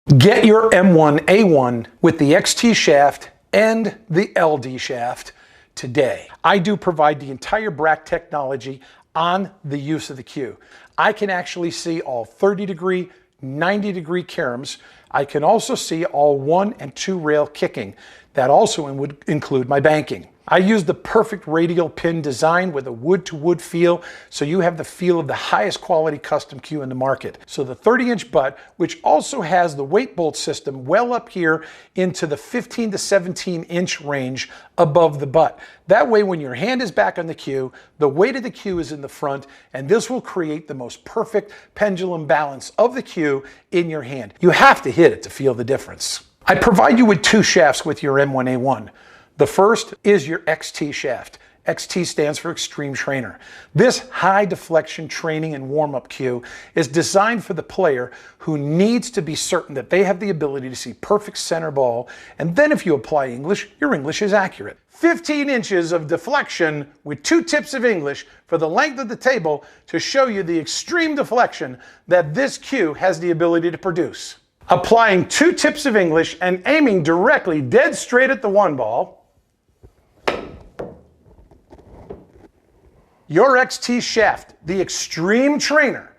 Get your M1A1 with the XT shaft and the LD shaft today. I do provide the entire BRAC technology on the use of the cue. I can actually see all 30-degree, 90-degree caroms. I can also see all 1 and 2 rail kicking. That also would include my banking. I use the perfect radial pin design with a wood-to-wood feel, so you have the feel of the highest quality custom cue in the market. So the 30-inch butt, which also has the weight bolt system well up here into the 15 to 17-inch range above the butt. That way, when your hand is back on the cue, the weight of the cue is in the front, and this will create the most perfect pendulum balance of the cue in your hand. You have to hit it to feel the difference. I provide you with 2 shafts with your M1A1. The first is your XT shaft. XT stands for Extreme Trainer. This high deflection training and warm-up cue is designed for the player who needs to be certain that they have the ability to see perfect center ball, and then if you apply English, your English is accurate. 15 inches of deflection with 2 tips of English for the length of the table to show you the extreme deflection that this cue has the ability to produce. Applying 2 tips of English and aiming directly dead straight at the 1 ball, your XT shaft, the Extreme Trainer,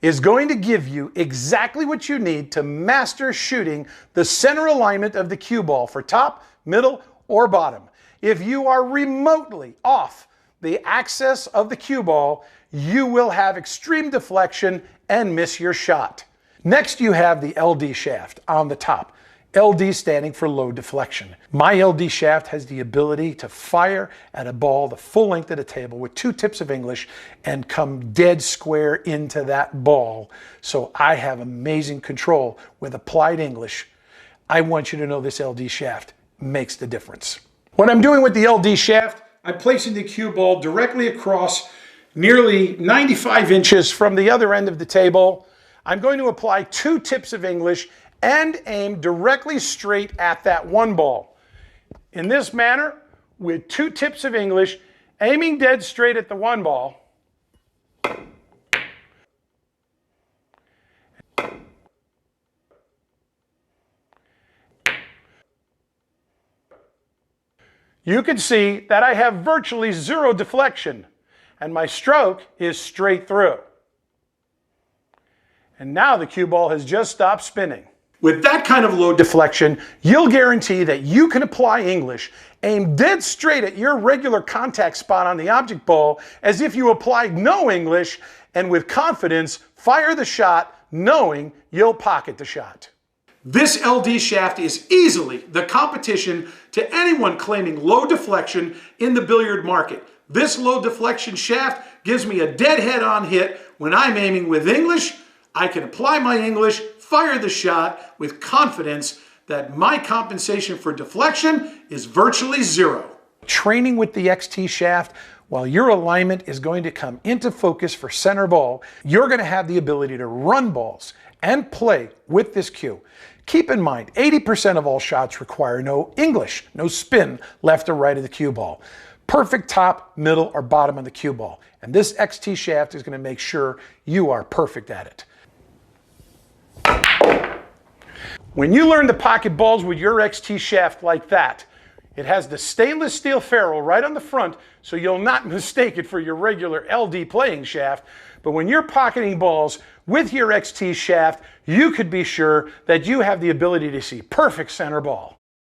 is going to give you exactly what you need to master shooting the center alignment of the cue ball for top, middle, or bottom. If you are remotely off the axis of the cue ball, you will have extreme deflection and miss your shot. Next, you have the LD shaft on the top. LD standing for low deflection. My LD shaft has the ability to fire at a ball the full length of the table with 2 tips of English and come dead square into that ball. So I have amazing control with applied English. I want you to know this LD shaft makes the difference. What I'm doing with the LD shaft, I'm placing the cue ball directly across nearly 95 inches from the other end of the table. I'm going to apply 2 tips of English and aim directly straight at that 1 ball. In this manner, with 2 tips of English, aiming dead straight at the 1 ball, you can see that I have virtually 0 deflection, and my stroke is straight through. And now the cue ball has just stopped spinning. With that kind of low deflection, you'll guarantee that you can apply English, aim dead straight at your regular contact spot on the object ball as if you applied no English, and with confidence, fire the shot knowing you'll pocket the shot. This LD shaft is easily the competition to anyone claiming low deflection in the billiard market. This low deflection shaft gives me a dead head-on hit when I'm aiming with English. I can apply my English, fire the shot with confidence that my compensation for deflection is virtually 0. Training with the XT shaft, while your alignment is going to come into focus for center ball, you're going to have the ability to run balls and play with this cue. Keep in mind, 80% of all shots require no English, no spin left or right of the cue ball. Perfect top, middle, or bottom of the cue ball. And this XT shaft is going to make sure you are perfect at it. When you learn to pocket balls with your XT shaft like that, it has the stainless steel ferrule right on the front, so you'll not mistake it for your regular LD playing shaft. But when you're pocketing balls with your XT shaft, you could be sure that you have the ability to see perfect center ball.